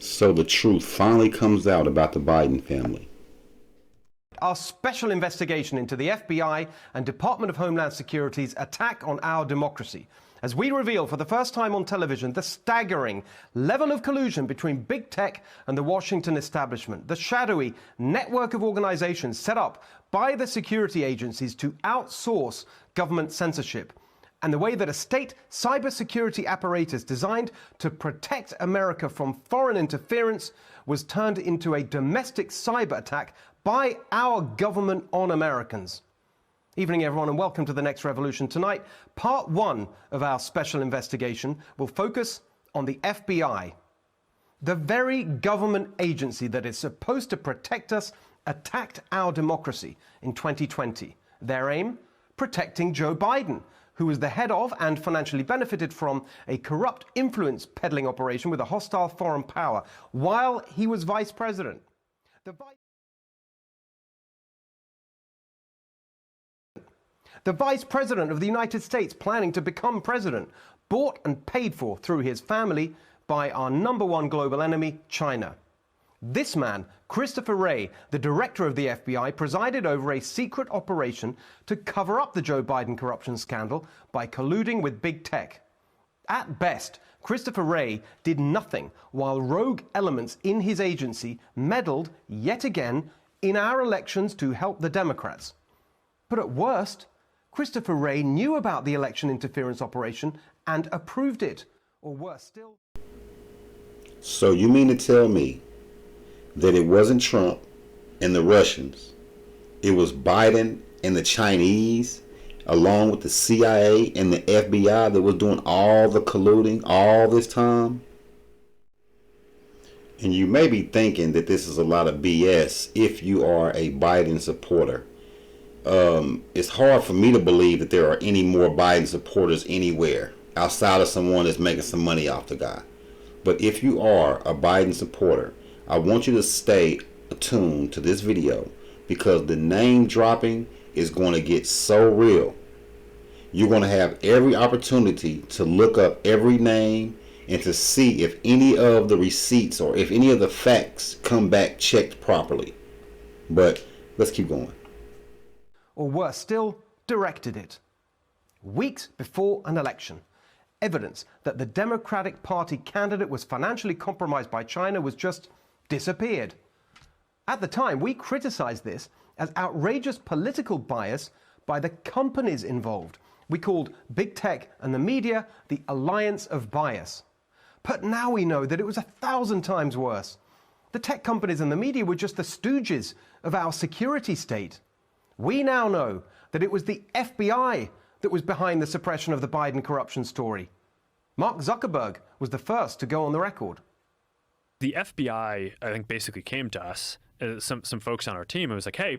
So the truth finally comes out about the Biden family. Our special investigation into the FBI and Department of Homeland Security's attack on our democracy, as we reveal for the first time on television the staggering level of collusion between big tech and the Washington establishment, the shadowy network of organizations set up by the security agencies to outsource government censorship, and the way that a state cybersecurity apparatus designed to protect America from foreign interference was turned into a domestic cyber attack by our government on Americans. Evening, everyone, and welcome to The Next Revolution. Tonight, part one of our special investigation will focus on the FBI. The very government agency that is supposed to protect us attacked our democracy in 2020. Their aim? Protecting Joe Biden, who was the head of and financially benefited from a corrupt influence peddling operation with a hostile foreign power while he was vice president. The vice president of the United States, planning to become president, bought and paid for through his family by our number one global enemy, China. This man, Christopher Wray, the director of the FBI, presided over a secret operation to cover up the Joe Biden corruption scandal by colluding with big tech. At best, Christopher Wray did nothing while rogue elements in his agency meddled yet again in our elections to help the Democrats. But at worst, Christopher Wray knew about the election interference operation and approved it. Or worse still. So you mean to tell me that it wasn't Trump and the Russians, it was Biden and the Chinese, along with the CIA and the FBI, that was doing all the colluding all this time? And you may be thinking that this is a lot of BS if you are a Biden supporter. It's hard for me to believe that there are any more Biden supporters anywhere outside of someone that's making some money off the guy. But if you are a Biden supporter, I want you to stay attuned to this video, because the name dropping is going to get so real. You're going to have every opportunity to look up every name and to see if any of the receipts or if any of the facts come back checked properly. But let's keep going. Or worse still, directed it. Weeks before an election, evidence that the Democratic Party candidate was financially compromised by China was just disappeared. At the time, we criticized this as outrageous political bias by the companies involved. We called big tech and the media the alliance of bias. But now we know that it was 1,000 times worse. The tech companies and the media were just the stooges of our security state. We now know that it was the FBI that was behind the suppression of the Biden corruption story. Mark Zuckerberg was the first to go on the record. The FBI, I think, basically came to us, some folks on our team, and was like, hey,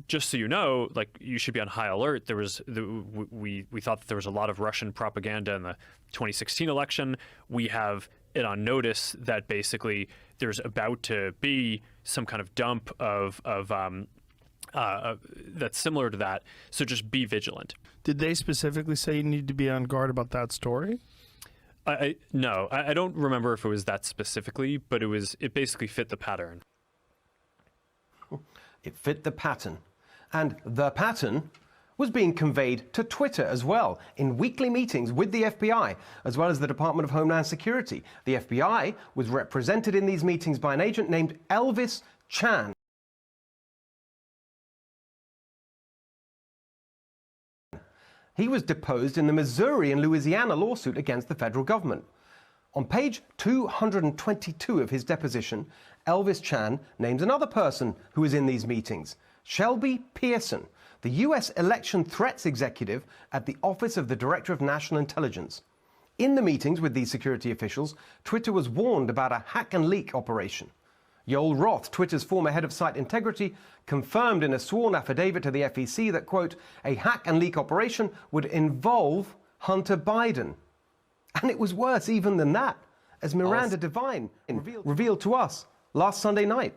just so you know, like, you should be on high alert. We thought that there was a lot of Russian propaganda in the 2016 election. We have it on notice that basically there's about to be some kind of dump of that's similar to that. So just be vigilant. Did they specifically say you need to be on guard about that story? No, I don't remember if it was that specifically, but it basically fit the pattern. It fit the pattern. And the pattern was being conveyed to Twitter as well, in weekly meetings with the FBI, as well as the Department of Homeland Security. The FBI was represented in these meetings by an agent named Elvis Chan. He was deposed in the Missouri and Louisiana lawsuit against the federal government. On page 222 of his deposition, Elvis Chan names another person who was in these meetings, Shelby Pearson, the U.S. election threats executive at the Office of the Director of National Intelligence. In the meetings with these security officials, Twitter was warned about a hack and leak operation. Yoel Roth, Twitter's former head of site integrity, confirmed in a sworn affidavit to the FEC that, quote, a hack and leak operation would involve Hunter Biden. And it was worse even than that, as Miranda Devine revealed to us last Sunday night.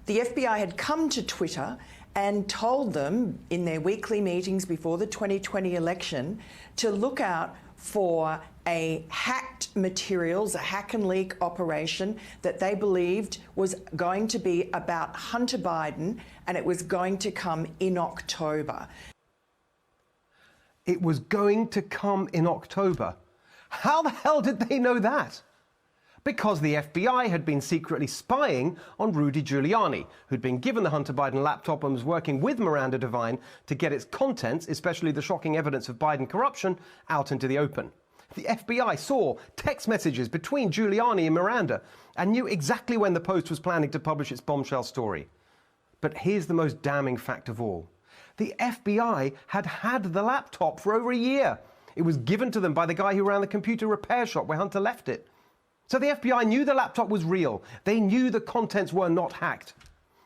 The FBI had come to Twitter and told them in their weekly meetings before the 2020 election to look out for a hacked materials, a hack and leak operation that they believed was going to be about Hunter Biden, and it was going to come in October. It was going to come in October. How the hell did they know that? Because the FBI had been secretly spying on Rudy Giuliani, who'd been given the Hunter Biden laptop and was working with Miranda Devine to get its contents, especially the shocking evidence of Biden corruption, out into the open. The FBI saw text messages between Giuliani and Miranda and knew exactly when the Post was planning to publish its bombshell story. But here's the most damning fact of all. The FBI had had the laptop for over a year. It was given to them by the guy who ran the computer repair shop where Hunter left it. So the FBI knew the laptop was real. They knew the contents were not hacked.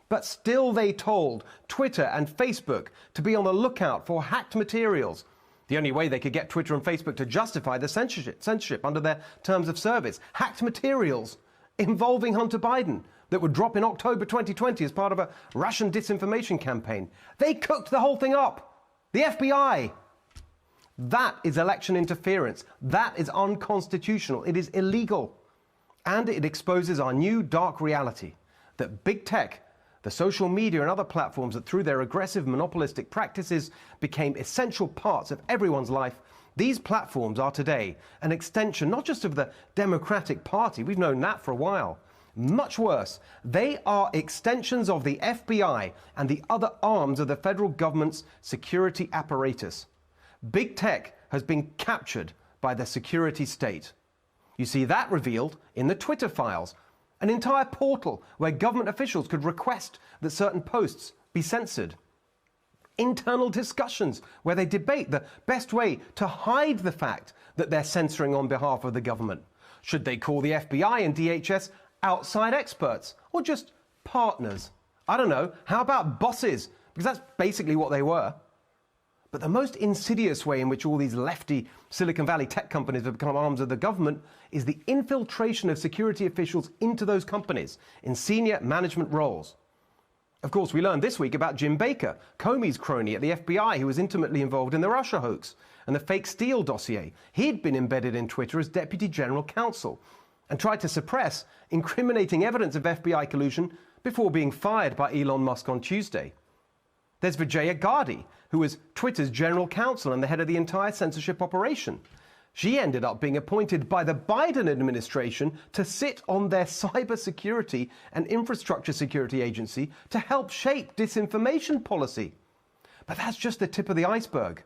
But still they told Twitter and Facebook to be on the lookout for hacked materials. The only way they could get Twitter and Facebook to justify the censorship under their terms of service. Hacked materials involving Hunter Biden that would drop in October 2020 as part of a Russian disinformation campaign. They cooked the whole thing up. The FBI. That is election interference. That is unconstitutional. It is illegal. And it exposes our new dark reality that big tech, the social media and other platforms that through their aggressive monopolistic practices became essential parts of everyone's life, these platforms are today an extension not just of the Democratic Party, we've known that for a while. Much worse, they are extensions of the FBI and the other arms of the federal government's security apparatus. Big tech has been captured by the security state. You see that revealed in the Twitter files, an entire portal where government officials could request that certain posts be censored. Internal discussions where they debate the best way to hide the fact that they're censoring on behalf of the government. Should they call the FBI and DHS outside experts or just partners? I don't know. How about bosses? Because that's basically what they were. But the most insidious way in which all these lefty Silicon Valley tech companies have become arms of the government is the infiltration of security officials into those companies in senior management roles. Of course, we learned this week about Jim Baker, Comey's crony at the FBI, who was intimately involved in the Russia hoax and the fake Steele dossier. He'd been embedded in Twitter as Deputy General Counsel and tried to suppress incriminating evidence of FBI collusion before being fired by Elon Musk on Tuesday. There's Vijaya Gadde, who was Twitter's general counsel and the head of the entire censorship operation. She ended up being appointed by the Biden administration to sit on their cybersecurity and infrastructure security agency to help shape disinformation policy. But that's just the tip of the iceberg.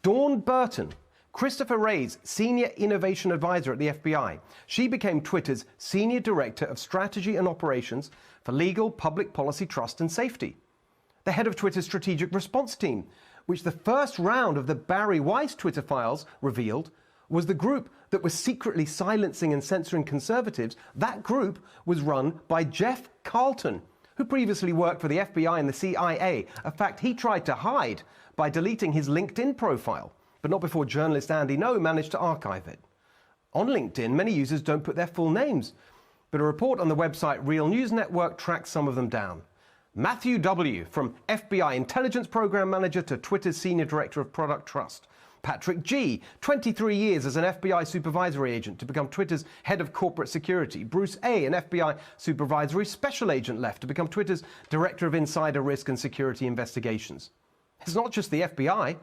Dawn Burton, Christopher Wray's senior innovation advisor at the FBI. She became Twitter's senior director of strategy and operations for legal, public policy, trust and safety. The head of Twitter's strategic response team, which the first round of the Barry Weiss Twitter files revealed was the group that was secretly silencing and censoring conservatives. That group was run by Jeff Carlton, who previously worked for the FBI and the CIA, a fact he tried to hide by deleting his LinkedIn profile, but not before journalist Andy Ngo managed to archive it. On LinkedIn, many users don't put their full names, but a report on the website Real News Network tracks some of them down. Matthew W., from FBI Intelligence Program Manager to Twitter's Senior Director of Product Trust. Patrick G., 23 years as an FBI supervisory agent to become Twitter's Head of Corporate Security. Bruce A., an FBI supervisory special agent, left to become Twitter's Director of Insider Risk and Security Investigations. It's not just the FBI.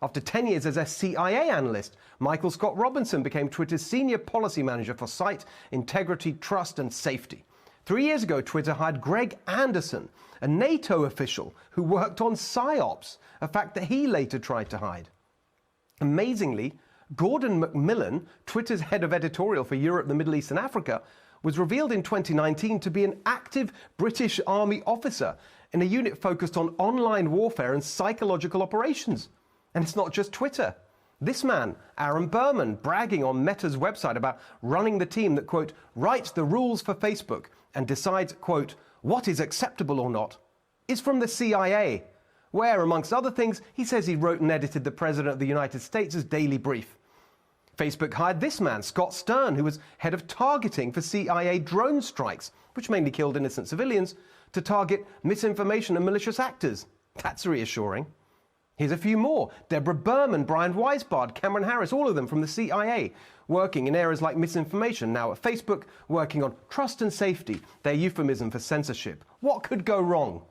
After 10 years as a CIA analyst, Michael Scott Robinson became Twitter's Senior Policy Manager for Site Integrity, Trust and Safety. 3 years ago, Twitter hired Greg Anderson, a NATO official who worked on PSYOPs, a fact that he later tried to hide. Amazingly, Gordon McMillan, Twitter's head of editorial for Europe, the Middle East and Africa, was revealed in 2019 to be an active British Army officer in a unit focused on online warfare and psychological operations. And it's not just Twitter. This man, Aaron Berman, bragging on Meta's website about running the team that, quote, writes the rules for Facebook and decides, quote, what is acceptable or not, is from the CIA, where, amongst other things, he says he wrote and edited the President of the United States' daily brief. Facebook hired this man, Scott Stern, who was head of targeting for CIA drone strikes, which mainly killed innocent civilians, to target misinformation and malicious actors. That's reassuring. Here's a few more. Deborah Berman, Brian Weisbard, Cameron Harris, all of them from the CIA, working in areas like misinformation, now at Facebook, working on trust and safety, their euphemism for censorship. What could go wrong?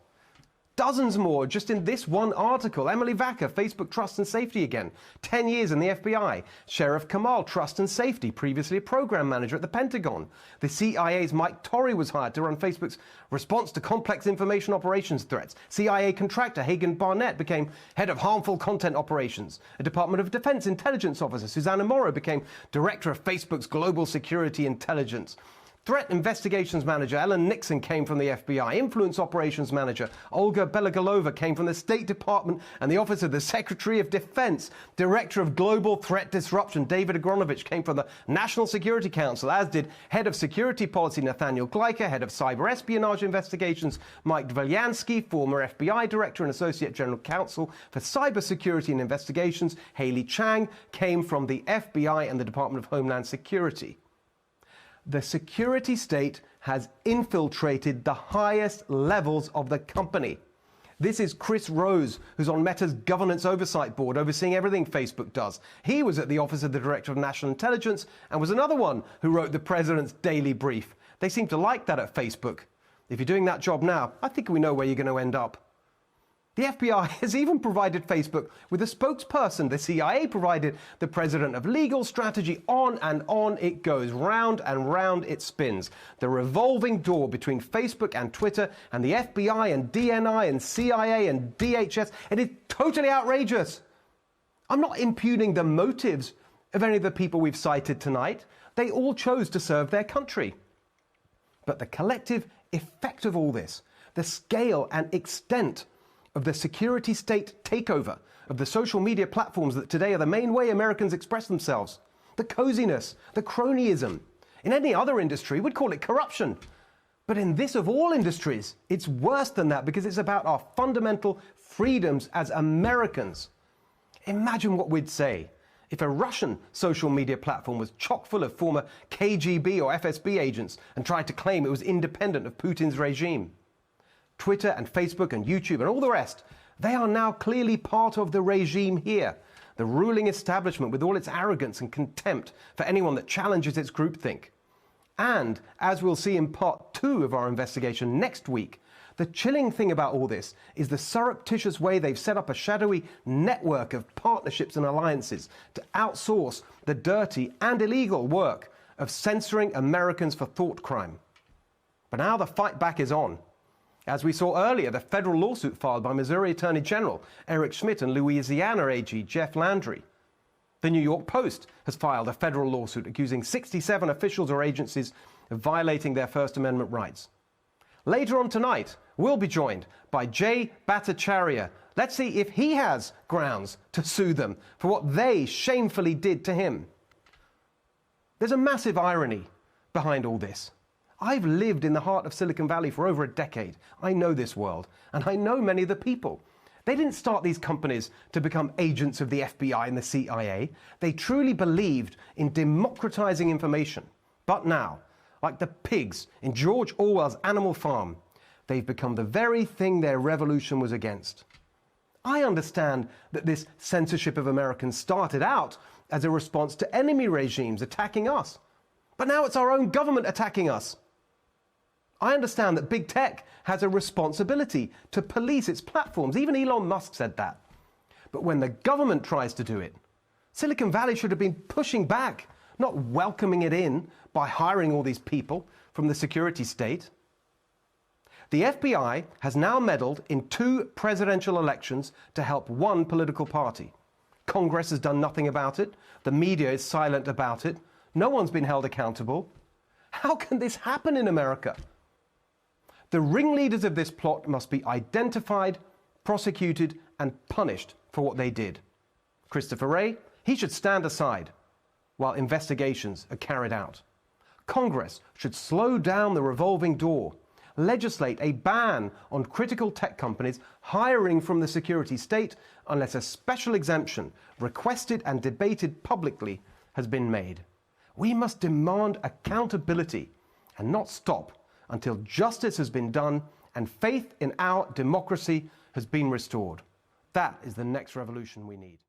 Dozens more just in this one article. Emily Vacker, Facebook Trust and Safety again. 10 years in the FBI. Sheriff Kamal, Trust and Safety, previously a program manager at the Pentagon. The CIA's Mike Torrey was hired to run Facebook's response to complex information operations threats. CIA contractor Hagan Barnett became head of harmful content operations. A Department of Defense intelligence officer, Susanna Morrow, became director of Facebook's global security intelligence. Threat Investigations Manager Ellen Nixon came from the FBI. Influence Operations Manager Olga Belagalova came from the State Department and the Office of the Secretary of Defense. Director of Global Threat Disruption David Agronovich came from the National Security Council, as did Head of Security Policy Nathaniel Gleicher, Head of Cyber Espionage Investigations Mike Dvelyansky, former FBI Director and Associate General Counsel for Cybersecurity and Investigations Haley Chang came from the FBI and the Department of Homeland Security. The security state has infiltrated the highest levels of the company. This is Chris Rose, who's on Meta's governance oversight board, overseeing everything Facebook does. He was at the Office of the Director of National Intelligence and was another one who wrote the president's daily brief. They seem to like that at Facebook. If you're doing that job now, I think we know where you're going to end up. The FBI has even provided Facebook with a spokesperson. The CIA provided the president of legal strategy. On and on it goes. Round and round it spins. The revolving door between Facebook and Twitter and the FBI and DNI and CIA and DHS. It is totally outrageous. I'm not impugning the motives of any of the people we've cited tonight. They all chose to serve their country. But the collective effect of all this, the scale and extent of the security state takeover of the social media platforms that today are the main way Americans express themselves, the coziness, the cronyism. In any other industry, we'd call it corruption. But in this of all industries, it's worse than that because it's about our fundamental freedoms as Americans. Imagine what we'd say if a Russian social media platform was chock full of former KGB or FSB agents and tried to claim it was independent of Putin's regime. Twitter and Facebook and YouTube and all the rest, they are now clearly part of the regime here, the ruling establishment with all its arrogance and contempt for anyone that challenges its groupthink. And, as we'll see in part 2 of our investigation next week, the chilling thing about all this is the surreptitious way they've set up a shadowy network of partnerships and alliances to outsource the dirty and illegal work of censoring Americans for thought crime. But now the fight back is on. As we saw earlier, the federal lawsuit filed by Missouri Attorney General Eric Schmidt and Louisiana AG Jeff Landry. The New York Post has filed a federal lawsuit accusing 67 officials or agencies of violating their First Amendment rights. Later on tonight, we'll be joined by Jay Bhattacharya. Let's see if he has grounds to sue them for what they shamefully did to him. There's a massive irony behind all this. I've lived in the heart of Silicon Valley for over a decade. I know this world, and I know many of the people. They didn't start these companies to become agents of the FBI and the CIA. They truly believed in democratizing information. But now, like the pigs in George Orwell's Animal Farm, they've become the very thing their revolution was against. I understand that this censorship of Americans started out as a response to enemy regimes attacking us. But now it's our own government attacking us. I understand that big tech has a responsibility to police its platforms. Even Elon Musk said that. But when the government tries to do it, Silicon Valley should have been pushing back, not welcoming it in by hiring all these people from the security state. The FBI has now meddled in 2 presidential elections to help one political party. Congress has done nothing about it. The media is silent about it. No one's been held accountable. How can this happen in America? The ringleaders of this plot must be identified, prosecuted, and punished for what they did. Christopher Wray, he should stand aside while investigations are carried out. Congress should slow down the revolving door, legislate a ban on critical tech companies hiring from the security state unless a special exemption, requested and debated publicly, has been made. We must demand accountability and not stop until justice has been done and faith in our democracy has been restored. That is the next revolution we need.